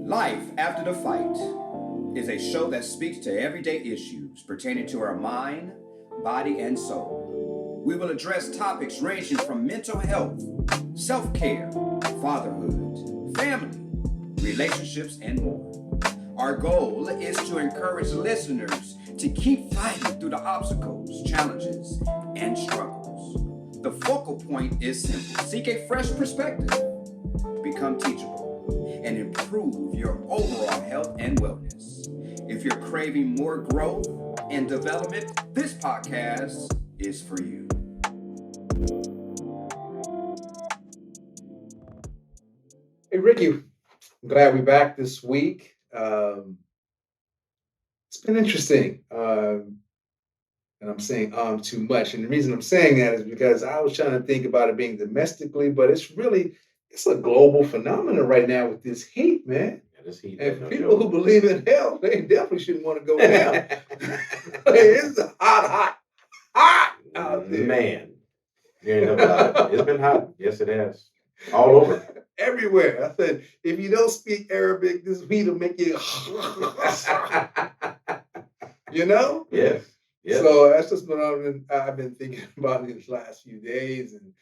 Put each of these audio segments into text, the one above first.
Life After the Fight is a show that speaks to everyday issues pertaining to our mind, body, and soul. We will address topics ranging from mental health, self care, fatherhood, family, relationships, and more. Our goal is to encourage listeners to keep fighting through the obstacles, challenges, and struggles. The focal point is simple: seek a fresh perspective, become teachable, and improve your overall health and wellness. If you're craving more growth and development, this podcast is for you. Hey, Ricky, I'm glad we're back this week. It's been interesting. And I'm saying too much. And the reason I'm saying that is because I was trying to think about it being domestically, but it's a global phenomenon right now with this heat, man. Yeah, this heat. And for no people joke. who believe in hell, they definitely shouldn't want to go down. It's hot out there. Man, you ain't never lied. It's been hot. Yes, it has. All over. Everywhere. I said, if you don't speak Arabic, this heat will make you, you know? Yes. Yes. So that's just what I've been thinking about these last few days. And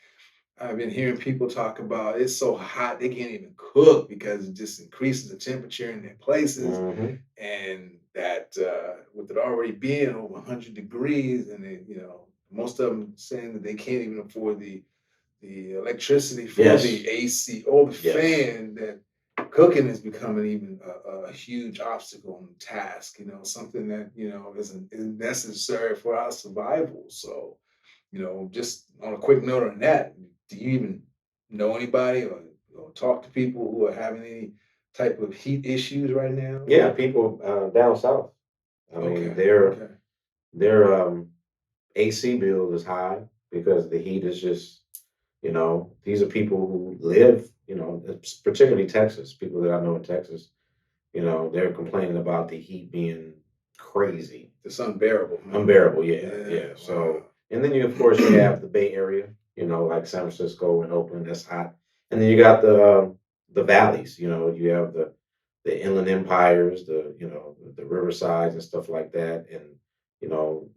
I've been hearing people talk about it's so hot they can't even cook because it just increases the temperature in their places. Mhm. And that with it already being over 100 degrees, and most of them saying that they can't even afford the electricity for Yes. the AC or the Yes. fan, that cooking is becoming even a huge obstacle and task, something that, isn't necessary for our survival. So, just on a quick note on that, do you even know anybody or talk to people who are having any type of heat issues right now? Yeah, people down south. I mean, their AC bill is high because the heat is just, these are people who live, particularly Texas, people that I know in Texas, they're complaining about the heat being crazy. It's unbearable. Unbearable, yeah. So, wow. and then of course, you have the Bay Area, like San Francisco and Oakland, that's hot. And then you got the valleys, you have the inland empires, the riversides and stuff like that. And,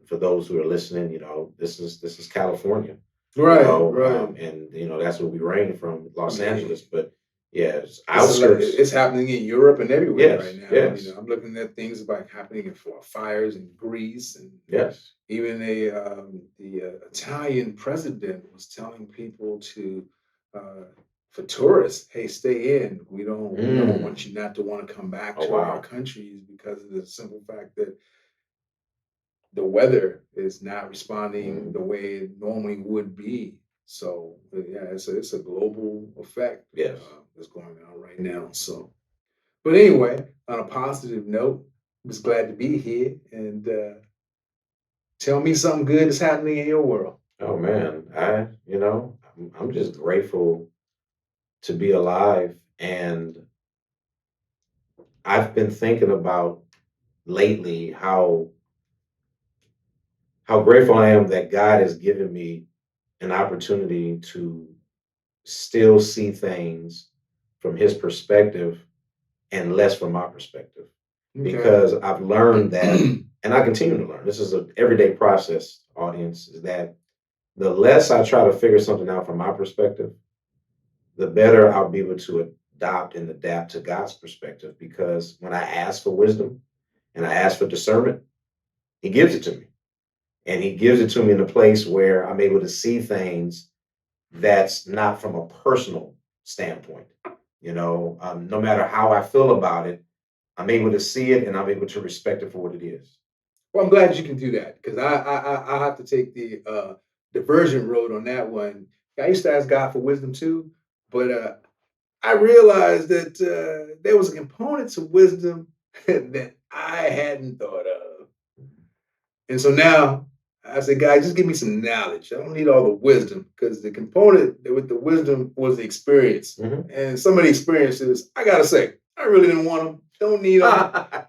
for those who are listening, this is California. Right, right. And that's where we reign from, Los Angeles. But yeah, it's outskirts. It's happening in Europe and everywhere Yes, right now. yes. I'm looking at things like happening in fires in Greece, and Yes. even the Italian president was telling people to for tourists, hey, stay in. We don't want you not to want to come back to our countries because of the simple fact that the weather is not responding the way it normally would be. So yeah, it's a global effect. Yes. That's going on right now. So, but anyway, on a positive note, I'm just glad to be here, and tell me something good is happening in your world. Oh man, I'm just grateful to be alive, and I've been thinking about lately how grateful I am that God has given me an opportunity to still see things from his perspective and less from my perspective. Okay. Because I've learned that, and I continue to learn, this is an everyday process, audience, is that the less I try to figure something out from my perspective, the better I'll be able to adopt and adapt to God's perspective. Because when I ask for wisdom and I ask for discernment, he gives it to me. And he gives it to me in a place where I'm able to see things that's not from a personal standpoint. No matter how I feel about it, I'm able to see it and I'm able to respect it for what it is. Well, I'm glad you can do that, because I have to take the diversion road on that one. I used to ask God for wisdom too, but I realized that there was a component to wisdom that I hadn't thought of. And so now I said, God, just give me some knowledge. I don't need all the wisdom, because the component with the wisdom was the experience. Mhm. And some of the experiences, I got to say, I really didn't want them. Don't need them.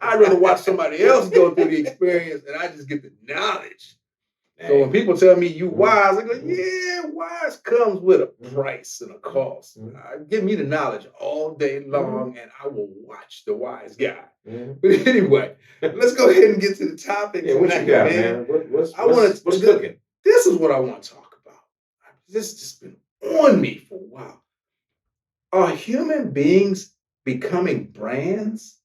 I'd rather watch somebody else go through the experience and I just get the knowledge. So when people tell me you Mhm. wise, I go, Mhm. yeah, wise comes with a Mhm. price and a cost. Mhm. Give me the knowledge all day Mhm. long, and I will watch the wise guy. Mhm. But anyway, let's go ahead and get to the topic Yeah, what you tonight, got, man. man? What's I want to. what's cooking? This is what I want to talk about. This has just been on me for a while. Are human beings becoming brands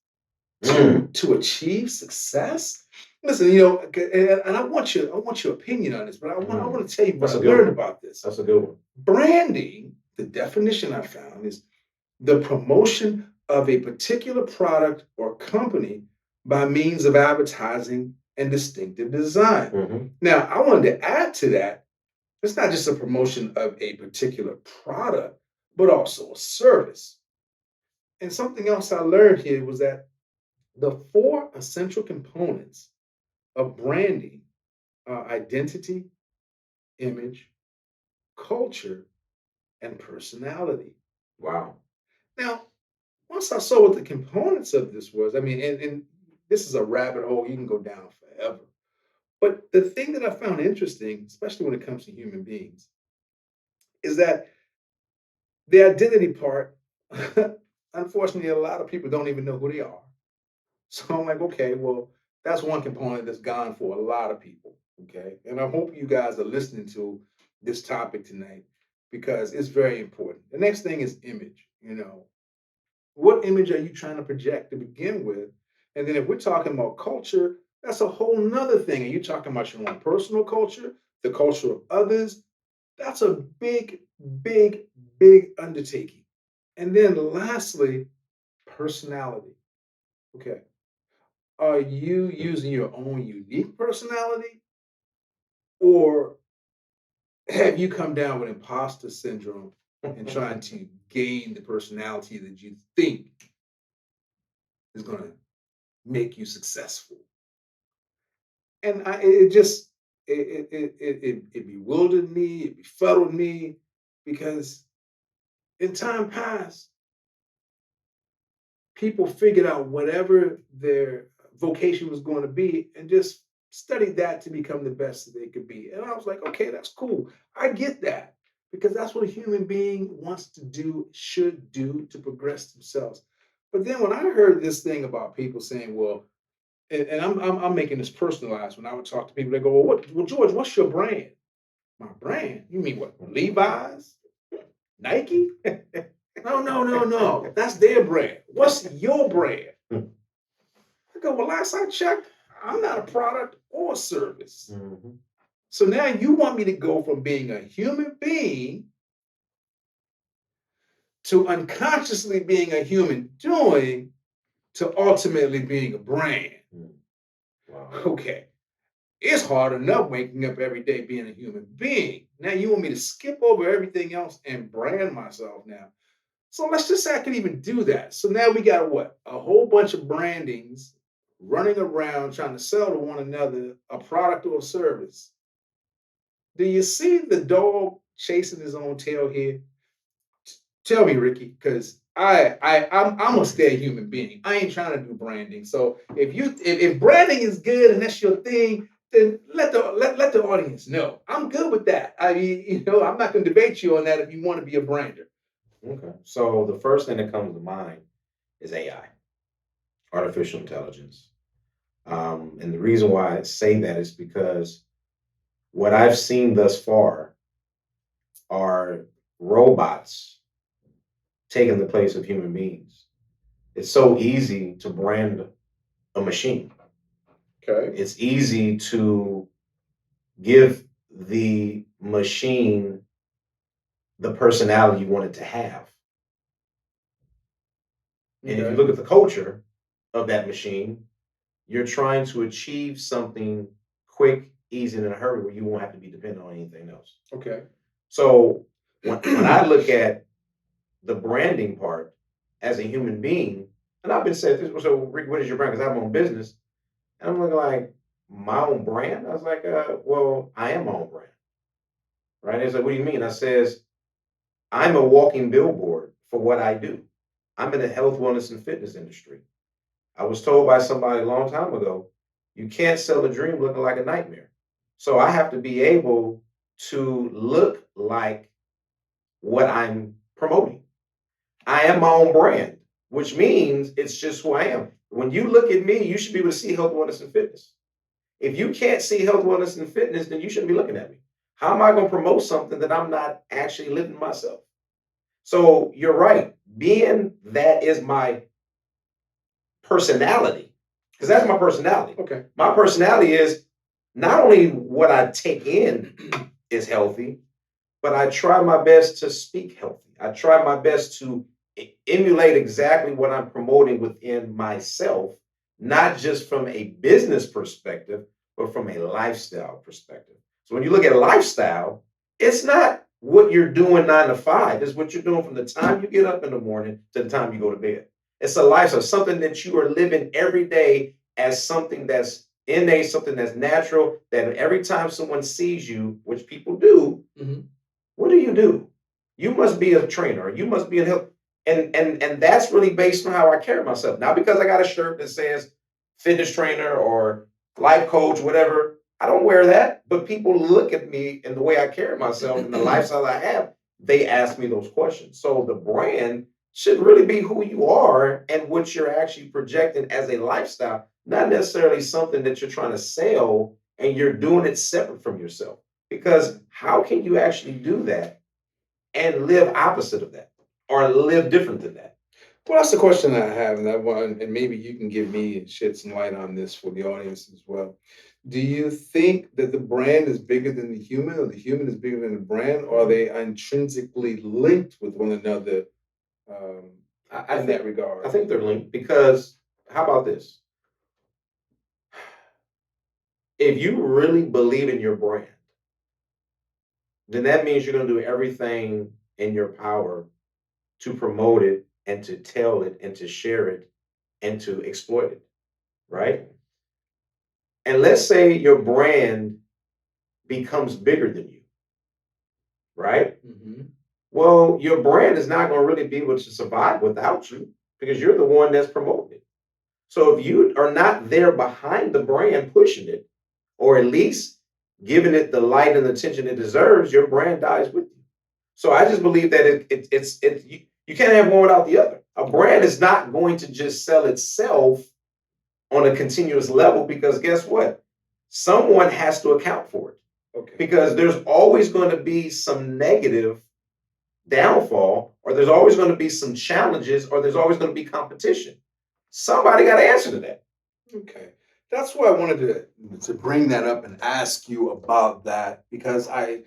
to achieve success? Listen, and I want your opinion on this, but I want to tell you what That's I a good learned one. about this. That's a good one. Branding, the definition I found is the promotion of a particular product or company by means of advertising and distinctive design. Mhm. Now, I wanted to add to that, it's not just a promotion of a particular product, but also a service. And something else I learned here was that the four essential components of branding are identity, image, culture, and personality. Wow. Now, once I saw what the components of this was, I mean, and this is a rabbit hole you can go down forever. But the thing that I found interesting, especially when it comes to human beings, is that the identity part, unfortunately, a lot of people don't even know who they are. So I'm like, okay, well, that's one component that's gone for a lot of people. Okay. And I hope you guys are listening to this topic tonight because it's very important. The next thing is image. What image are you trying to project to begin with? And then if we're talking about culture, that's a whole nother thing. And you're talking about your own personal culture, the culture of others. That's a big, big, big undertaking. And then lastly, personality. Okay. Are you using your own unique personality, or have you come down with imposter syndrome and trying to gain the personality that you think is going to make you successful? And it just it bewildered me, it befuddled me, because in time past, people figured out whatever their vocation was going to be and just studied that to become the best that they could be. And I was like, okay, that's cool. I get that because that's what a human being wants to do, should do to progress themselves. But then when I heard this thing about people saying, well, and I'm making this personalized when I would talk to people, they go, well, George, what's your brand? My brand? You mean what? Levi's? Nike? No, no, no, no. That's their brand. What's your brand? I go, well, last I checked, I'm not a product or a service. Mhm. So now you want me to go from being a human being to unconsciously being a human doing to ultimately being a brand. Mm. Wow. Okay. It's hard enough waking up every day being a human being. Now you want me to skip over everything else and brand myself now. So let's just say I can even do that. So now we got what? A whole bunch of brandings running around trying to sell to one another a product or a service. Do you see the dog chasing his own tail here? Tell me, Ricky, because I'm a stay human being. I ain't trying to do branding. So if branding is good and that's your thing, then let the audience know. I'm good with that. I mean, I'm not going to debate you on that if you want to be a brander. Okay. So the first thing that comes to mind is AI, artificial intelligence. And the reason why I say that is because what I've seen thus far are robots taking the place of human beings. It's so easy to brand a machine. Okay. It's easy to give the machine the personality you want it to have. And if you look at the culture of that machine, you're trying to achieve something quick, easy, and in a hurry where you won't have to be dependent on anything else. Okay. So when I look at the branding part as a human being, and I've been saying this, so Rick, what is your brand? Because I have my own business. And I'm looking like, my own brand? I was like, well, I am my own brand. Right? He's like, what do you mean? I says, I'm a walking billboard for what I do. I'm in the health, wellness, and fitness industry. I was told by somebody a long time ago, you can't sell a dream looking like a nightmare. So I have to be able to look like what I'm promoting. I am my own brand, which means it's just who I am. When you look at me, you should be able to see health, wellness, and fitness. If you can't see health, wellness, and fitness, then you shouldn't be looking at me. How am I going to promote something that I'm not actually living myself? So you're right. Being that is my personality, because that's my personality. Okay. My personality is not only what I take in is healthy, but I try my best to speak healthy. I try my best to emulate exactly what I'm promoting within myself, not just from a business perspective, but from a lifestyle perspective. So when you look at lifestyle, it's not what you're doing 9 to 5, it's what you're doing from the time you get up in the morning to the time you go to bed. It's a lifestyle, something that you are living every day as something that's innate, something that's natural, that every time someone sees you, which people do, what do? You must be a trainer. You must be a health. And that's really based on how I carry myself. Not because I got a shirt that says fitness trainer or life coach, whatever. I don't wear that. But people look at me and the way I carry myself and the lifestyle I have, they ask me those questions. So the brand should really be who you are and what you're actually projecting as a lifestyle, not necessarily something that you're trying to sell and you're doing it separate from yourself. Because how can you actually do that and live opposite of that or live different than that? Well, that's the question I have, and I want, and maybe you can give me and shed some light on this for the audience as well. Do you think that the brand is bigger than the human, or the human is bigger than the brand, or are they intrinsically linked with one another um, I in think that regard? I think they're linked because how about this? If you really believe in your brand, then that means you're going to do everything in your power to promote it and to tell it and to share it and to exploit it, right? And let's say your brand becomes bigger than you, right? Mhm. Well, your brand is not going to really be able to survive without you because you're the one that's promoting it. So if you are not there behind the brand pushing it, or at least giving it the light and attention it deserves, your brand dies with you. So I just believe that you can't have one without the other. A brand is not going to just sell itself on a continuous level because guess what? Someone has to account for it Okay. because there's always going to be some negative downfall, or there's always going to be some challenges, or there's always going to be competition. Somebody got to answer to that. Okay. That's why I wanted to bring that up and ask you about that, because I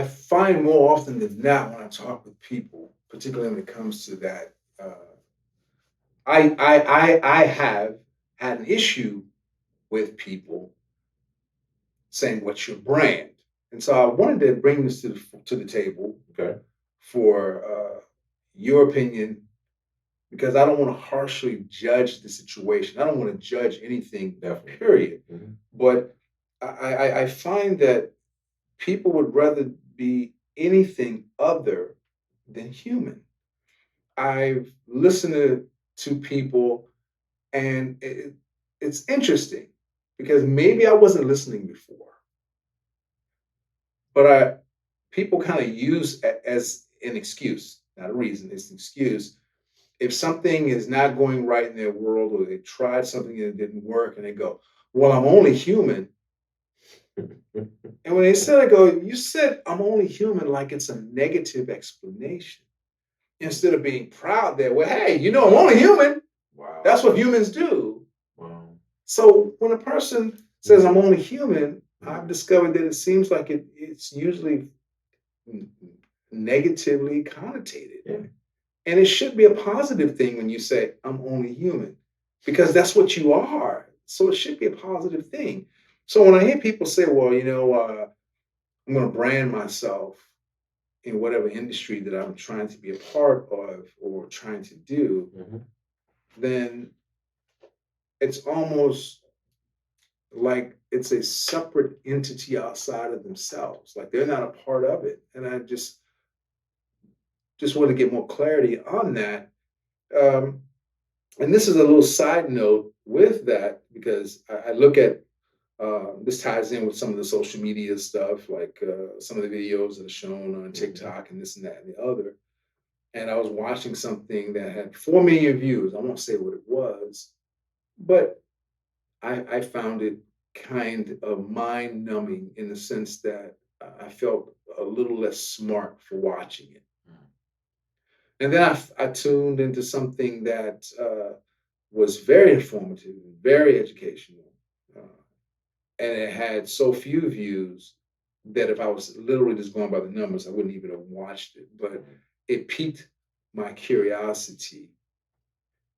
find more often than not when I talk with people, particularly when it comes to that, I have had an issue with people saying, "What's your brand?" And so I wanted to bring this to the table, Okay. for your opinion, because I don't want to harshly judge the situation. I don't want to judge anything, Definitely. period. Mhm. But I find that people would rather be anything other than human. I've listened to people, and it's interesting because maybe I wasn't listening before, but people kind of use as an excuse, not a reason, it's an excuse. If something is not going right in their world, or they tried something and it didn't work, and they go, "Well, I'm only human." And when they said, I go, "You said I'm only human," like it's a negative explanation. Instead of being proud that, well, hey, I'm only human. Wow. That's what humans do. Wow. So when a person says, "I'm Mhm. only human," I've discovered that it seems like it's usually negatively connotated. Yeah. And it should be a positive thing when you say, "I'm only human," because that's what you are. So it should be a positive thing. So when I hear people say, "Well, I'm going to brand myself in whatever industry that I'm trying to be a part of or trying to do," Mhm. then it's almost like it's a separate entity outside of themselves. Like they're not a part of it. And I just want to get more clarity on that. Um, and this is a little side note with that, because I look at This ties in with some of the social media stuff, like some of the videos that are shown on Mhm. TikTok and this and that and the other. And I was watching something that had 4 million views. I won't say what it was, but I found it kind of mind numbing in the sense that I felt a little less smart for watching it. Mhm. And then I tuned into something that was very informative, very educational, uh, and it had so few views that if I was literally just going by the numbers, I wouldn't even have watched it. But it piqued my curiosity.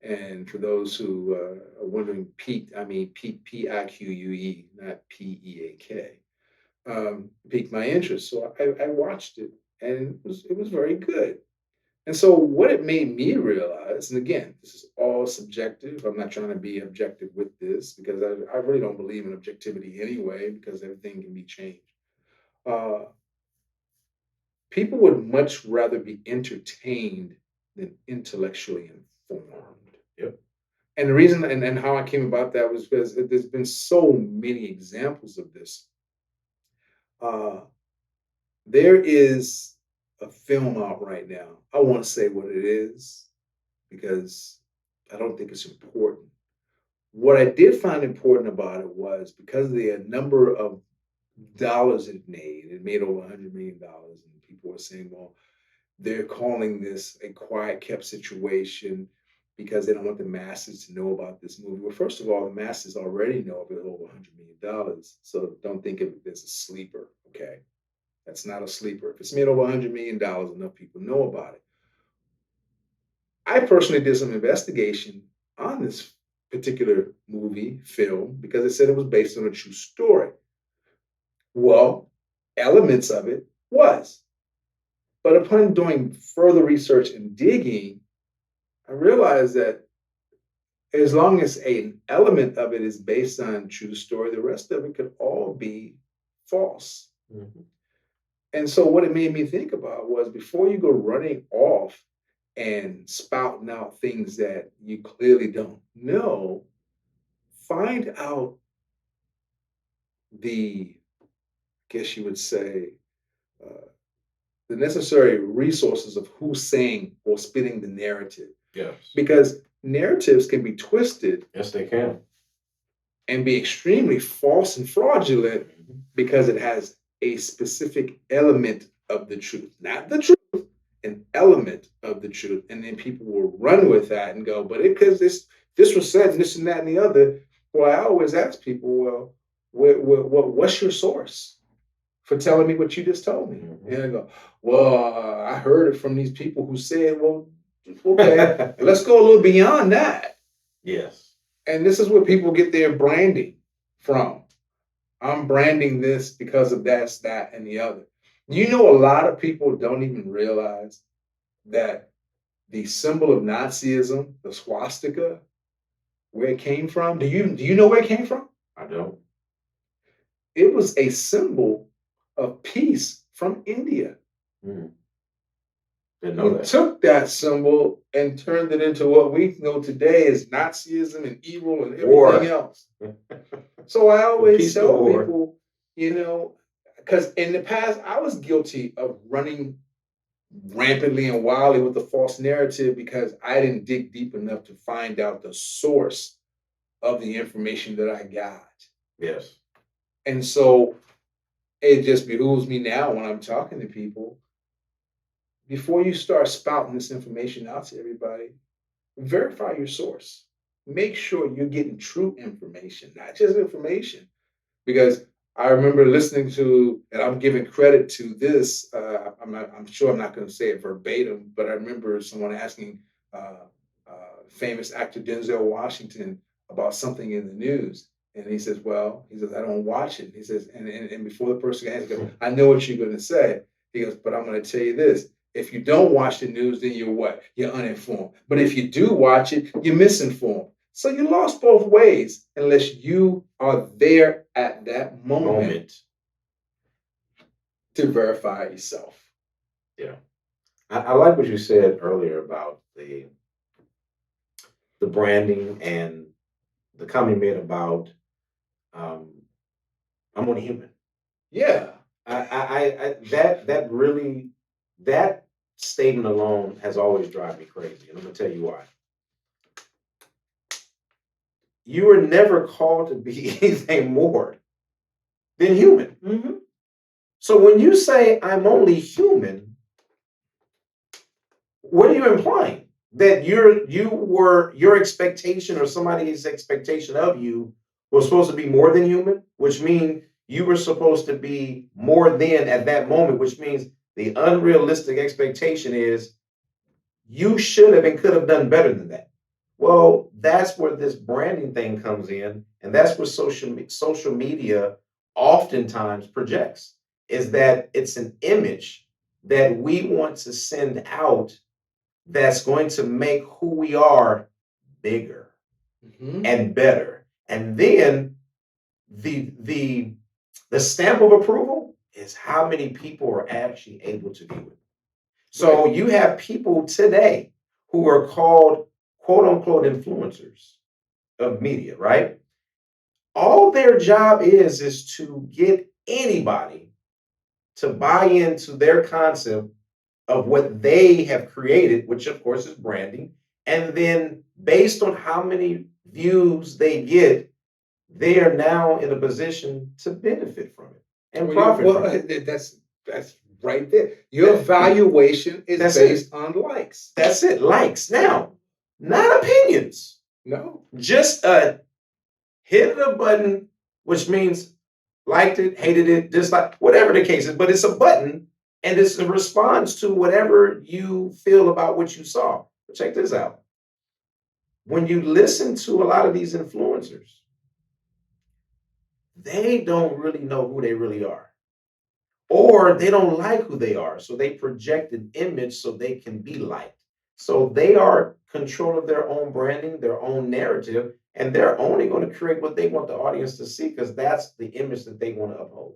And for those who are wondering, piqued, I mean Pique, not Peak. Piqued my interest. So I watched it, and it was very good. And so what it made me realize, and again, this is all subjective. I'm not trying to be objective with this because I really don't believe in objectivity anyway, because everything can be changed. Uh, People would much rather be entertained than intellectually informed. Yep. And the reason and how I came about that was because there's been so many examples of this. Uh, there is a film out right now. I won't say what it is because I don't think it's important. What I did find important about it was because of the number of dollars it made over $100 million, and people were saying, well, they're calling this a quiet kept situation because they don't want the masses to know about this movie. Well, first of all, the masses already know of it over $100 million, so don't think of it as a sleeper. Okay, that's not a sleeper. If it's made over $100 million, enough people know about it. I personally did some investigation on this particular movie film because it said it was based on a true story. Well, elements of it was. But upon doing further research and digging, I realized that as long as an element of it is based on true story, the rest of it could all be false. Mhm. And so what it made me think about was before you go running off and spouting out things that you clearly don't know, find out the, guess you would say, uh, the necessary resources of who's saying or spinning the narrative. Yes. Because narratives can be twisted Yes, they can. and be extremely false and fraudulent Mhm. because it has a specific element of the truth, not the truth, an element of the truth. And then people will run with that and go, but it because this was said and this and that and the other. Well, I always ask people, well, what's your source for telling me what you just told me? Mhm. And I go, well, I heard it from these people who said, well, okay, let's go a little beyond that. Yes. And this is where people get their branding from. I'm branding this because of this, that, and the other. You know, a lot of people don't even realize that the symbol of Nazism, the swastika, where it came from. Do you know where it came from? I don't. It was a symbol of peace from India. Mm. Didn't know Who that. took that symbol and turned it into what we know today as Nazism and evil and everything War. else. So I always Peaceful tell war. people, because in the past I was guilty of running rampantly and wildly with the false narrative because I didn't dig deep enough to find out the source of the information that I got. Yes. And so it just behooves me now when I'm talking to people, before you start spouting this information out to everybody, verify your source. Make sure you're getting true information, not just information. Because I remember listening to, and I'm giving credit to this. I'm sure I'm not going to say it verbatim, but I remember someone asking famous actor Denzel Washington about something in the news, and he says, I don't watch it. He says, and before the person answers, he goes, I know what you're going to say. He goes, but I'm going to tell you this. If you don't watch the news, then you're what? You're uninformed. But if you do watch it, you're misinformed. So you lost both ways unless you are there at that moment to verify yourself. Yeah. I like what you said earlier about the branding and the comment you made about I'm only human. Yeah. That statement alone has always driven me crazy, and I'm gonna tell you why. You were never called to be anything more than human. Mm-hmm. So when you say I'm only human, what are you implying? That your expectation or somebody's expectation of you was supposed to be more than human, which means you were supposed to be more than at that moment, which means the unrealistic expectation is you should have and could have done better than that. Well, that's where this branding thing comes in, and that's what social media oftentimes projects is that it's an image that we want to send out that's going to make who we are bigger Mhm. and better. And then the the stamp of approval is how many people are actually able to view it. So you have people today who are called quote unquote influencers of media, right? All their job is to get anybody to buy into their concept of what they have created, which of course is branding. And then based on how many views they get, they are now in a position to benefit from it and profit from it. That's right there. Your valuation is That's based on likes. That's it. Likes. Now, not opinions. No. Just a hit a button, which means liked it, hated it, disliked, whatever the case is, but it's a button and it's a response to whatever you feel about what you saw. But check this out. When you listen to a lot of these influencers, they don't really know who they really are. Or they don't like who they are. So they project an image so they can be liked. So they are control of their own branding, their own narrative, and they're only going to create what they want the audience to see because that's the image that they want to uphold.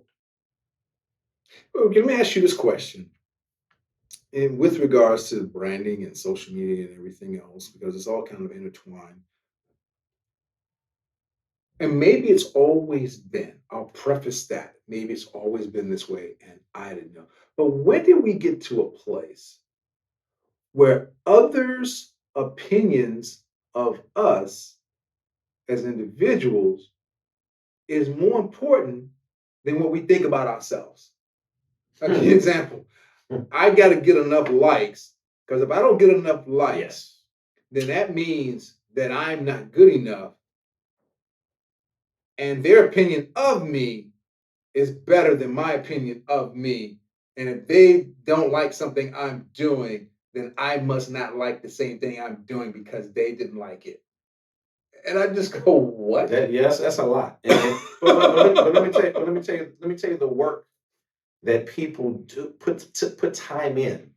Okay, let me ask you this question. And with regards to branding and social media and everything else, because it's all kind of intertwined. And maybe it's always been, I'll preface that. Maybe it's always been this way and I didn't know. But when did we get to a place where others' opinions of us as individuals is more important than what we think about ourselves? I'll give you an example. I got to get enough likes because if I don't get enough likes, then that means that I'm not good enough. And their opinion of me is better than my opinion of me. And if they don't like something I'm doing, then I must not like the same thing I'm doing because they didn't like it. And I just go, what? Yes, that's a lot. But let me tell you the work that people do put time in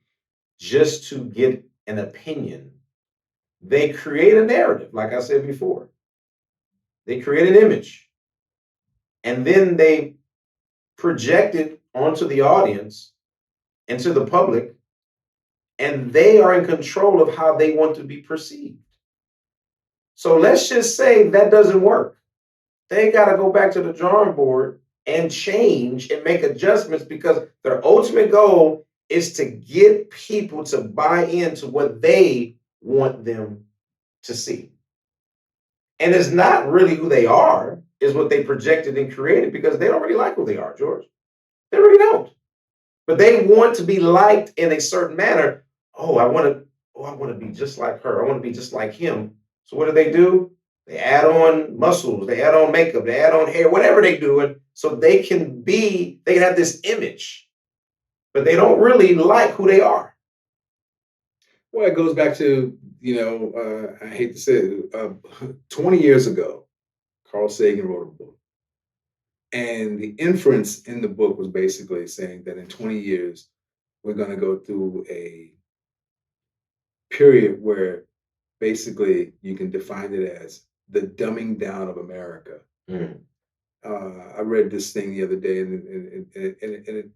just to get an opinion. They create a narrative, like I said before. They create an image, and then they project it onto the audience and to the public, and they are in control of how they want to be perceived. So let's just say that doesn't work. They got to go back to the drawing board and change and make adjustments because their ultimate goal is to get people to buy into what they want them to see. And it's not really who they are, is what they projected and created because they don't really like who they are, George. They really don't. But they want to be liked in a certain manner. I want to be just like her. I want to be just like him. So what do? They add on muscles, they add on makeup, they add on hair, whatever they do it, so they can have this image, but they don't really like who they are. Well, it goes back to, I hate to say it, 20 years ago, Carl Sagan wrote a book. And the inference in the book was basically saying that in 20 years, we're going to go through a period where basically you can define it as the dumbing down of America. Mm. I read this thing the other day, and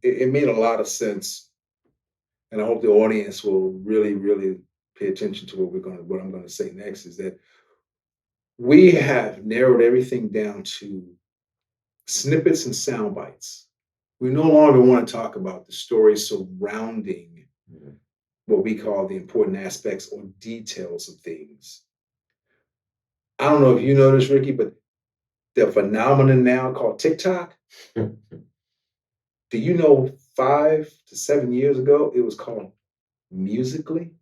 it made a lot of sense. And I hope the audience will really, really pay attention to what I'm going to say next. Is that we have narrowed everything down to snippets and sound bites. We no longer want to talk about the stories surrounding Mhm. what we call the important aspects or details of things. I don't know if you know this, Ricky, but the phenomenon now called TikTok, do you know 5 to 7 years ago it was called Musically?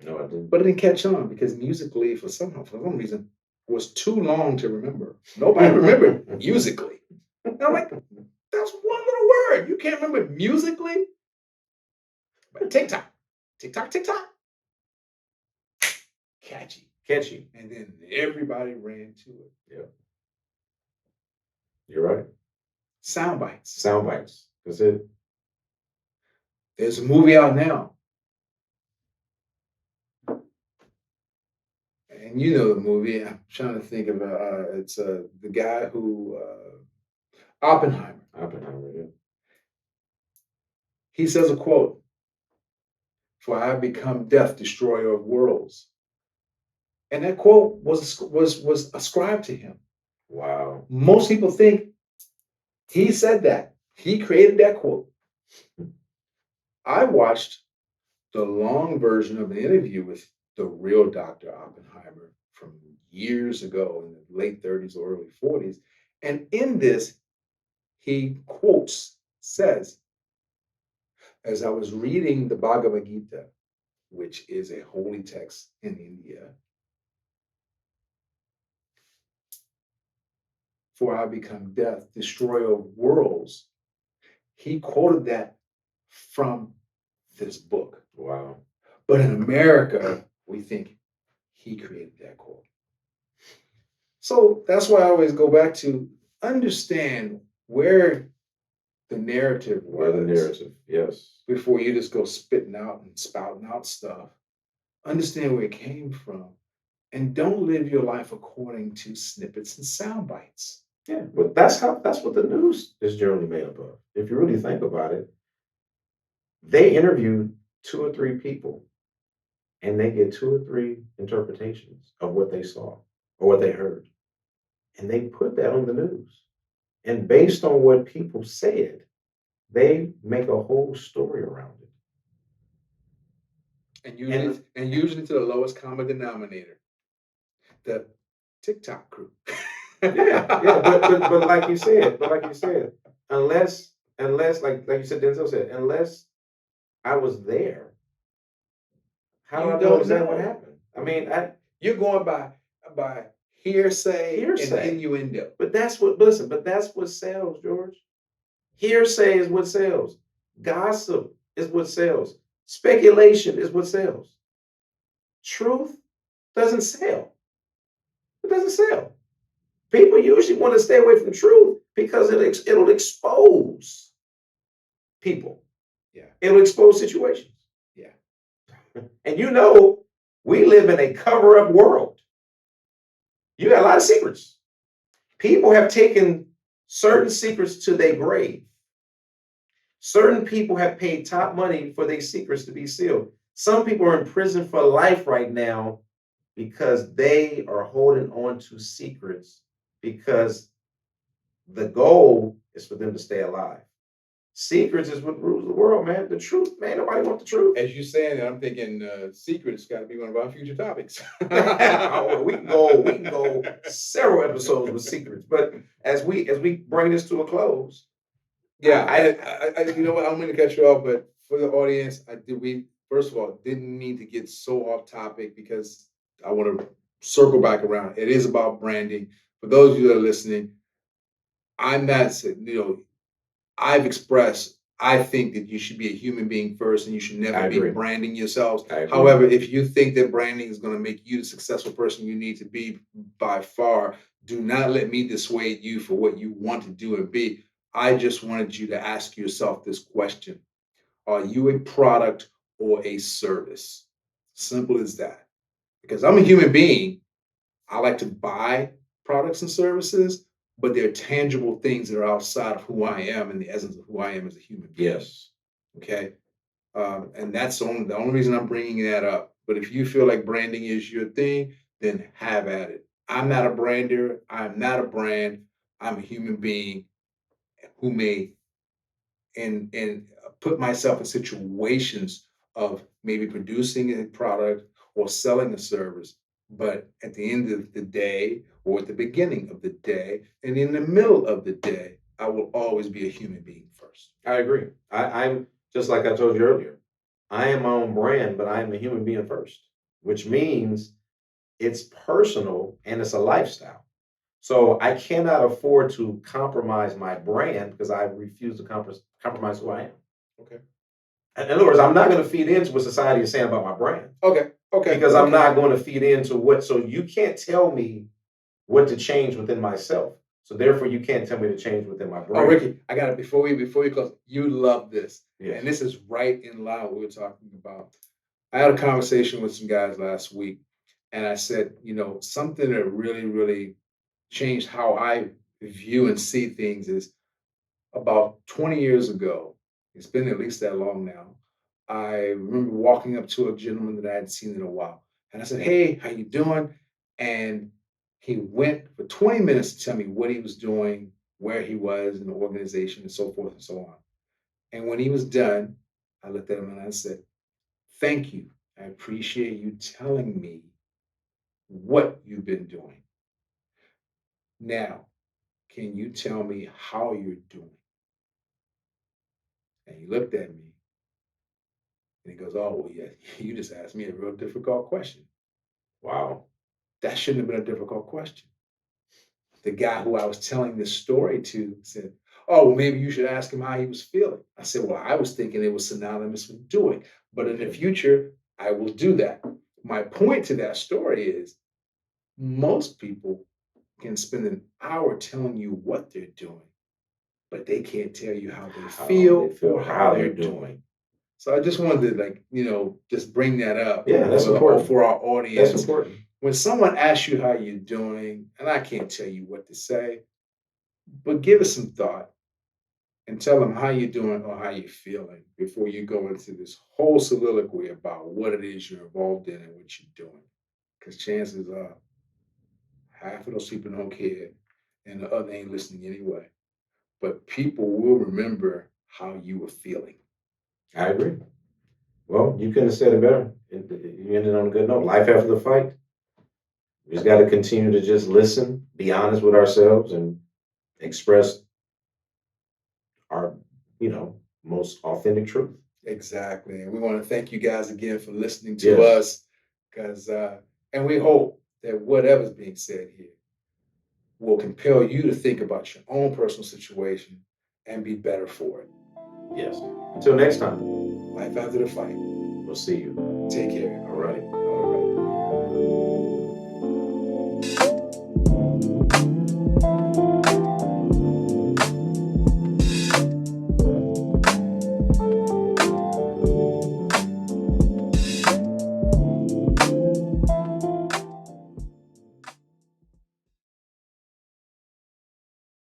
No, I didn't. But it didn't catch on because Musically, for some reason, was too long to remember. Nobody remembered Musically. And I'm like, that's one little word. You can't remember Musically? But TikTok, TikTok, TikTok, catchy. Catchy. And then everybody ran to it. Yeah. You're right. Sound bites. Sound bites. That's it. There's a movie out now. And you know the movie. I'm trying to think of it's the guy who Oppenheimer. Oppenheimer, yeah. He says a quote, "For I have become death, destroyer of worlds." And that quote was ascribed to him. Wow. Most people think he said that. He created that quote. I watched the long version of an interview with the real Dr. Oppenheimer from years ago in the late 30s or early 40s. And in this, he says, as I was reading the Bhagavad Gita, which is a holy text in India, for I become death, destroyer of worlds. He quoted that from this book. Wow. But in America, we think he created that quote. So that's why I always go back to understand where the narrative Where the was narrative, yes. before you just go spitting out and spouting out stuff. Understand where it came from and don't live your life according to snippets and sound bites. Yeah, but that's what the news is generally made up of. If you really think about it, they interviewed 2 or 3 people and they get 2 or 3 interpretations of what they saw or what they heard. And they put that on the news. And based on what people said, they make a whole story around it. And usually to the lowest common denominator, the TikTok crew. Yeah, but like you said, unless like you said, Denzel said, unless I was there, how do You I know don't exactly what know. happened? I mean, You're going by hearsay and innuendo. but that's what sells, George. Hearsay is what sells. Gossip is what sells. Speculation is what sells. Truth doesn't sell. It doesn't sell. People usually want to stay away from truth because it'll expose people. Yeah. It'll expose situations. Yeah. And we live in a cover-up world. You got a lot of secrets. People have taken certain secrets to their grave. Certain people have paid top money for their secrets to be sealed. Some people are in prison for life right now because they are holding on to secrets because the goal is for them to stay alive. Secrets is what rules the world, man. The truth, man. Nobody wants the truth. As you saying that, I'm thinking secrets got to be one of our future topics. Oh, we can go several episodes with secrets, but as we bring this to a close, yeah, I you know what? I'm going to cut you off, but for the audience, first of all didn't mean to get so off topic because I want to circle back around. It is about branding. For those of you that are listening, I'm not, I've expressed, I think that you should be a human being first and you should never be branding yourselves. However, if you think that branding is going to make you the successful person you need to be by far, do not let me dissuade you for what you want to do and be. I just wanted you to ask yourself this question. Are you a product or a service? Simple as that. Because I'm a human being. I like to buy products and services, but they're tangible things that are outside of who I am and the essence of who I am as a human being. Yes. Okay. And that's the only reason I'm bringing that up. But if you feel like branding is your thing, then have at it. I'm not a brander. I'm not a brand. I'm a human being who may and put myself in situations of maybe producing a product or selling a service. But at the end of the day, or at the beginning of the day, and in the middle of the day, I will always be a human being first. I agree. I'm just like I told you earlier. I am my own brand, but I am a human being first, which means it's personal and it's a lifestyle. So I cannot afford to compromise my brand because I refuse to compromise who I am. Okay. In other words, I'm not going to feed into what society is saying about my brand Okay. Okay. because I'm okay. not going to feed into what. So you can't tell me what to change within myself. So therefore, you can't tell me to change within my Oh, brand. Ricky, I got it. Before we close, you love this, Yes. and this is right in line with what we were talking about. I had a conversation with some guys last week, and I said, something that really, really changed how I view and see things is about 20 years ago. It's been at least that long now. I remember walking up to a gentleman that I hadn't seen in a while, and I said, "Hey, how you doing?" And he went for 20 minutes to tell me what he was doing, where he was in the organization, and so forth and so on. And when he was done, I looked at him and I said, "Thank you. I appreciate you telling me what you've been doing. Now, can you tell me how you're doing?" And he looked at me and he goes, "Oh, well, yeah, you just asked me a real difficult question." Wow. That shouldn't have been a difficult question. The guy who I was telling this story to said, "Oh, well, maybe you should ask him how he was feeling." I said, "Well, I was thinking it was synonymous with doing, but in the future, I will do that." My point to that story is most people can spend an hour telling you what they're doing, but they can't tell you how they feel or how they're doing. So I just wanted to just bring that up Yeah, that's for important. for our audience. That's important. When someone asks you how you're doing, and I can't tell you what to say, but give it some thought and tell them how you're doing or how you're feeling before you go into this whole soliloquy about what it is you're involved in and what you're doing. Because chances are half of those people don't care and the other ain't listening anyway. But people will remember how you were feeling. I agree. Well, you couldn't have said it better. You ended on a good note. Life after the fight. We just got to continue to just listen, be honest with ourselves, and express our, most authentic truth. Exactly. And we want to thank you guys again for listening to Yes. us. And we hope that whatever's being said here will compel you to think about your own personal situation and be better for it. Yes. Until next time, Life after the fight. we'll see you. Take care. All right. All right.